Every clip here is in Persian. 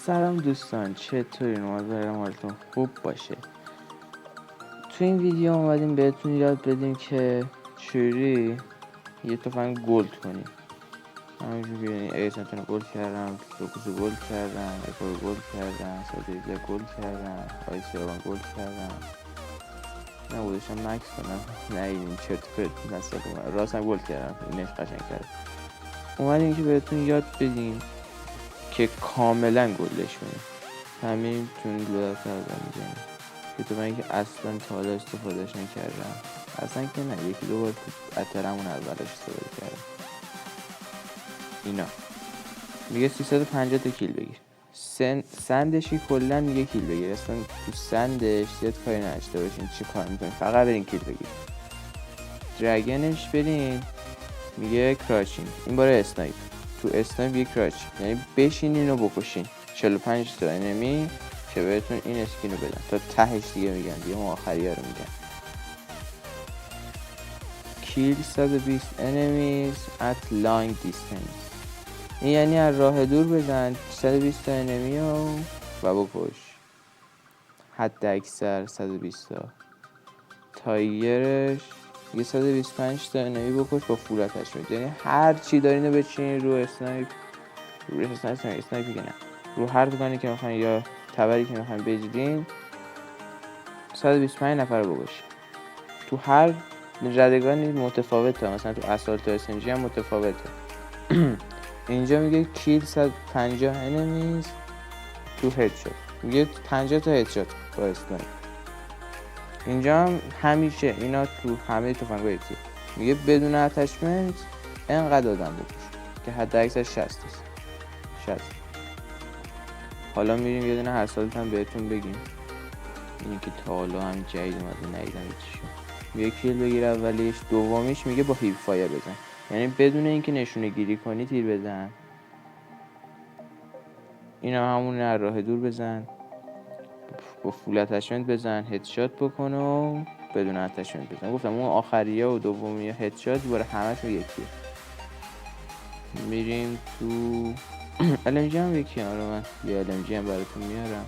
سلام دوستان، چطورین؟ امیدوارم حالتون خوب باشه. تو این ویدیو اومدیم بهتون یاد بدیم که چوری یه تفنگ گلد کنیم. همینجور ببینید ایسنتون رو گلد کردم، لوکوس گلد کردم، اکور گلد کردم، سادریزه گلد کردم، آیسیابان گلد کردم. نه بودشم مکس کنم، نه این چرت پرت نستاد اومد راست هم گلد کردم، اینش قشنگ کرد. اومدیم که بهتون یاد بدیم که کاملا گلدش کنیم. همین تون لودا کردم میزنیم که تو من که اصلا تا حالا استفادهش نکردم، اصلا که نه، یکی دو بار اترمون اولش استفاده کردم. اینا میگه 350 تا کیل بگیر. سندشی کلا میگه کیل بگیر، اصلا تو سندش زیاد کاری نداشته باشین چی کار میکنین، فقط برین کیل بگیر. درگنش برین میگه کراچینگ، این باره اسنایپ. تو اسنایپ میگه کراچینگ یعنی بشینین و بکشین 45 تا انمی که بهتون این اسکین رو بدن تا تهش. دیگه میگن دیگه ما آخری ها رو میگن kill 120 enemies at long distance، این یعنی از راه دور بزن 120 تا انمی و بکش، حد اکثر 120 تا. تایگرش یه 125 تا انمی بکش با فول اتچمنت، یعنی هر چی دارین رو بچینین رو اسنایپ، اسنایپ دیگه نه، رو هر دکانی که میخواین یا تبری که میخواین بجیدین 125 نفر رو بکشین. تو هر ردگانی متفاوته، مثلا تو اسالت و SMG هم متفاوته. اینجا میگه کیل 150 انمیز تو هدشات، میگه 50 تا هدشات با اسنایپ. اینجا هم همیشه اینا تو همه تفنگ‌های تیر میگه بدون اتچمنت انقدر آدم بکش که حد اکثر 60 است. 60. حالا میریم یه دونه اسالت هم بهتون بگیم، اینی که تا حالا هم جدید اومده ندیدم هیچیشو. میگه کیل بگیر اولیش، دومیش میگه با هیپ فایر بزن، یعنی بدون اینکه نشونه گیری کنی تیر بزن. اینا همون از راه دور بزن، با فول اتچمنت بزن، هدشات بکن و بدون اتچمنت بزن. گفتم اون آخریه و دومی هدشات باره همشون یکیه. میریم تو LMG هم یکی. آره من یه LMG هم براتون میارم،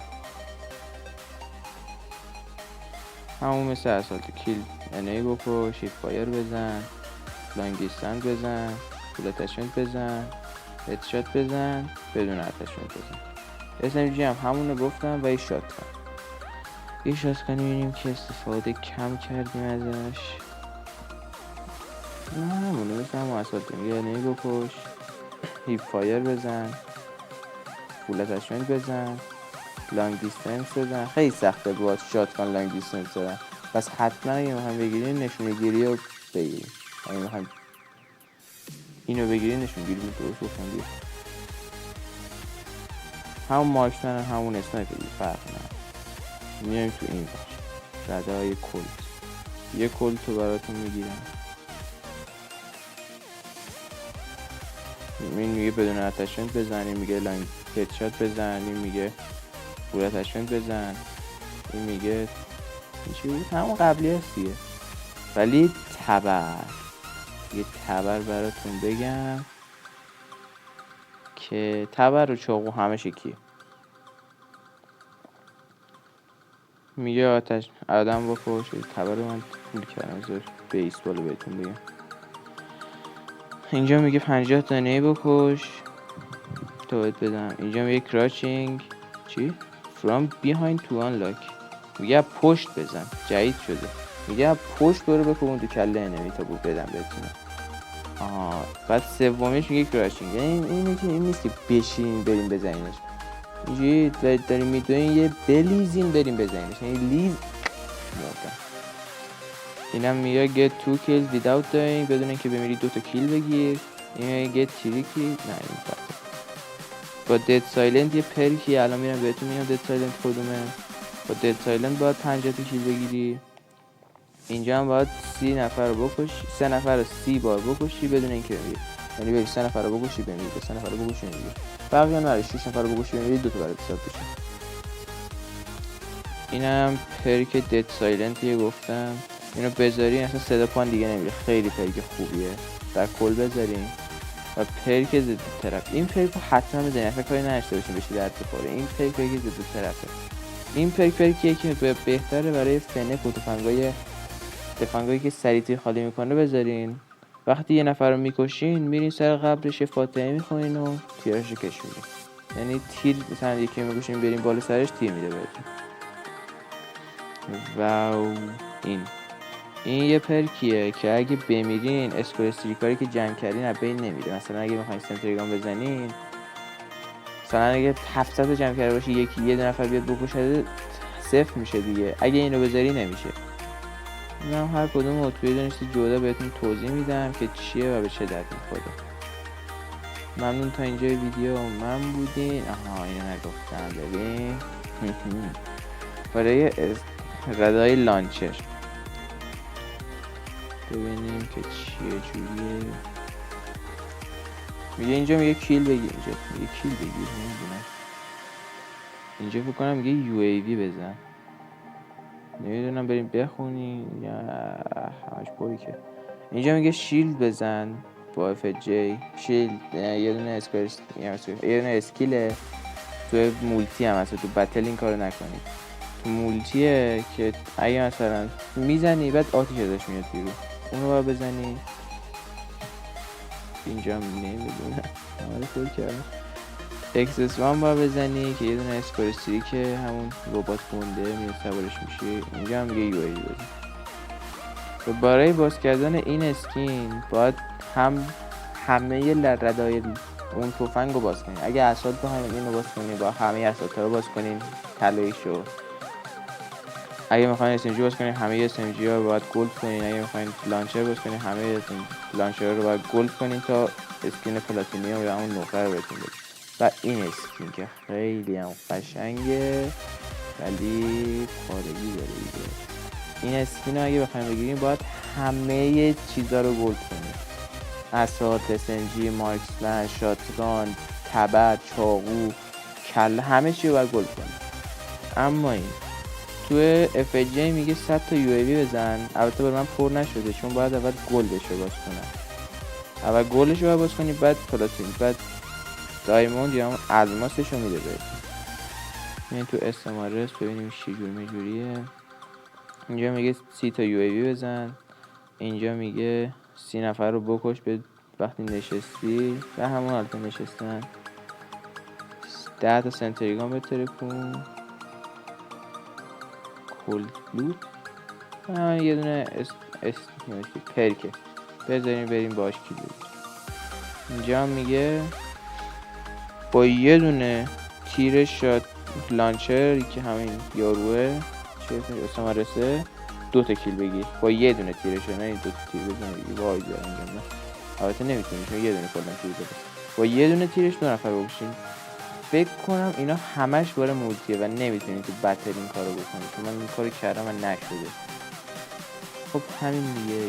همون مثل اسالت. کیل انهی بکش، هیپ فایر بزن، لانگ دیستنس بزن، فول اتچمنت بزن، هدشات بزن، بدون اتچمنت بزن. SMG هم همونو گفتم و یه شاتگان. یه شاتگان میبینیم که استفاده کم کردیم ازش، نه همونو مثل همون اسالت. یه انهی بکش، هیپ فایر بزن، فول اتچمنت بزن، لانگ دیستنس بزن. خیلی سخته باید شاتگان لانگ دیستنس بزن، پس حتما اگه میخوایم بگیرین نشونه گیری رو بگیرین. اگه میخوایم اینو بگیرین نشونه گیری رو درست گفتم دیگه. همون مارکسمن همون اسنایپر دیگه، فرق نداره. میایم تو این باش رده های کلت، یه کلت رو براتون میگیرم. این میگه بدون اتچمنت بزن، این میگه لانگ هدشات بزن، این میگه فول اتچمنت بزن، این میگه چی بود؟ همون قبلی هست دیگه. ولی یه تبر براتون بگم که تبر و چاقو همش یکیه. میگه آتش آدم بکش، تبر رو من پول کردم زور بیسبال رو بهتون بگم. اینجا میگه 50 تا نی بکش تا بهت بدم. اینجا میگه کراچینگ چی؟ from behind to unlock، میگه پشت بزن، جدید شده، میگه پشت برو بکن تو کله انمی تا بود بدم بهتون. بعد سومیش میگه کراچینگ، یعنی اینه که این نیست که بشین بریم بزنینش، اینجوری داریم میدونین یه بلیزین بریم بزنینش، یعنی لیز موردن. اینم میگه get 2 kills without dying، بدون اینکه بمیری 2 تا کیل بگیر. این میگه get 3 kills، نه این فرق با دد سایلنت. یه پرکی الان میرم بهتون میگم دد سایلنت کدومه. با دد سایلنت باید 50 تا کیل بگیری. اینجا هم باید 30 نفر رو بکشی، 3 نفر رو 30 بار بکشی بدون اینکه بمیری، یعنی بری 3 نفر رو بکشی بمیری، 3 نفر رو بکشی بمیری، بقیه نره 6 نفر رو بکشی بمیری، 2 تا برای حساب بشه. اینم پرک دد سایلنتیه گفتم، اینو بذارین اصلا صدا پان دیگه نمیره، خیلی پرک خوبیه. در کل بذارین و پرک ضد ترپ. این پرک رو حتما بزنید، اصلا کاری نداشته باشین بشه درد بخوره. این پرک ضد ترپه. این پرکیه که بهتره برای فنک و تفنگایی که سریع خالی میکنه بذارین. وقتی یه نفر رو میکشین میرین سر قبرش فاتحه میخونین و تیراشو کشونین. یعنی تیر مثلا یکی میکشین برین بالا سرش تیر میده بهتون. واو. این یه پرکیه که اگه بمیرین اسکور استریکاری که جمع کردین از بین نمیره. مثلا اگه میخواین سنتریگان بزنین، مثلا اگه 700 جمع کرده باشی یه دو نفر بیاد بکشه صفر میشه دیگه. اگه اینو بذاری نمیشه. من هر کدوم رو توی دونستی جدا بهتون توضیح میدم که چیه و به چه درد میخوره. ممنون تا اینجا ویدیو من بودین. آها اینو نگفتم. ببین برای ردای لانچر ببینیم که چیه جوریه. میگه اینجا میگه کیل بگیر. اینجا میگه کیل بگیر. نمیدونم اینجا فکر کنم میگه UAV بزن. نمیدونم بریم بخونیم یا همش بوری که. اینجا میگه شیلد بزن با FJ. شیلد یه دونه اسکورس، یه دونه اسکیله. تو مولتی هم هست، تو بتل این کارو نکنید. تو مولتیه که اگه مثلا میزنی بعد آتیش ازش میاد بیرون، اونو باید بزنی. اینجا نمیدونم آره فکر کردم اکسس وان باید بزنی که یه دونه اسکورسیری که همون ربات گنده میاد سوارش میشه. اینجا هم میگه UAV بزن. و برای باز کردن این اسکین باید همه ردای اون تفنگ رو باز کنین. اگه اساد بخواین اینو باز کنین با همه اسادها رو باز کنین طلاییشو. اگه میخواین SMG باز کنین همه SMG ها رو باید گلد کنین. اگه میخواین لانچر باز کنین همه لانچر رو باید گلد کنین تا اسکین پلاتینیوم یا همون نقره رو بهتون بده. و این اسکین که خیلی هم قشنگه ولی پارگی داره دیگه. این اسکین رو اگه بخوایم بگیریم باید همه چیزا رو گلد کنیم. اسات، SMG، مارکسمن، شاتگان، تبر، چاقو، کله، همه چی رو باید گلد کنیم. اما این تو FJ میگه 100 تا UAV بزن. البته برای من پر نشده چون باید اول گلدش رو باز کنم. اول گلدش رو باز کنی بعد پلاتین بعد دایموند یا الماسش رو میده بهت. این تو استمارس ببینیم چی جوریه. اینجا میگه 30 تا UAV بزن. اینجا میگه 30 نفر رو بکش به وقتی نشستی و همون حالت نشستن. 10 تا سنتریگان بتره کن. کولد بلود یه دونه پرکه بذاریم بریم باش کیل بزنیم. اینجا میگه با یه دونه تیر شات لانچر که همین یاروه چه اسمش رسه 2 تا کیل بگیر با یه دونه تیرش. نه 2 تا تیر بزنی وای دارم. البته نمیتونی چون یه دونه کلا تیر بده. با یه دونه تیرش 2 نفر بکشین. فکر کنم اینا همش باره مولتیه و نمیتونید تو بتل این کارو بکنید چون من این کارو کردم و نشده. خب همین دیگه.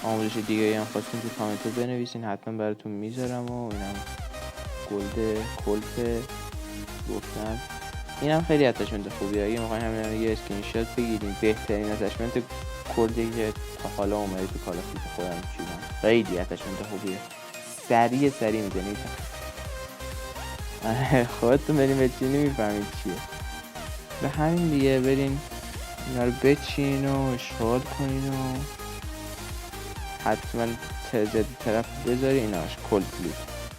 آموزش دیگه هم خواستین تو کامنت رو بنویسین حتما براتون میذارم. و اینم گلد کلپ گفتم. اینم خیلی اتچمنت خوبیه. اگه میخواین همین یه اسکرین شات بگیرین بهترین اتچمنت کلدی که تا حالا اومده تو کالا فیت خودم چیدم. خیلی اتچمنت خوبیه. سریع میزنید. خودتون بریم بچینی میفهمید چیه. به همین دیگه برین اینا رو بچین و اشغال کنین و حتما تزد طرف بذارین. ایناش کلد بلود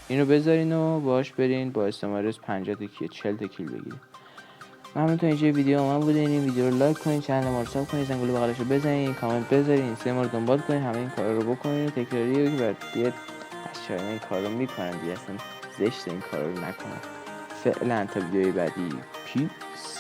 اینو بذارین و باش برین با استمارس 50 تا کیل 40 تا کیل بگیرین. ممنون تا اینجا ویدیو من بودین. این ویدیو رو لایک کنین، چنل ما رو ساب کنین، زنگوله بغلش رو بزنین، کامنت بذارین، سه ما رو دنبال کنین. همه این کارا رو بکنین. تکراریه که بعد بیاد اشاره این کارو میکنن دیگه. اصلا زشت این کارا رو نکنن. فعلا تا ویدیوی بعدی پیس.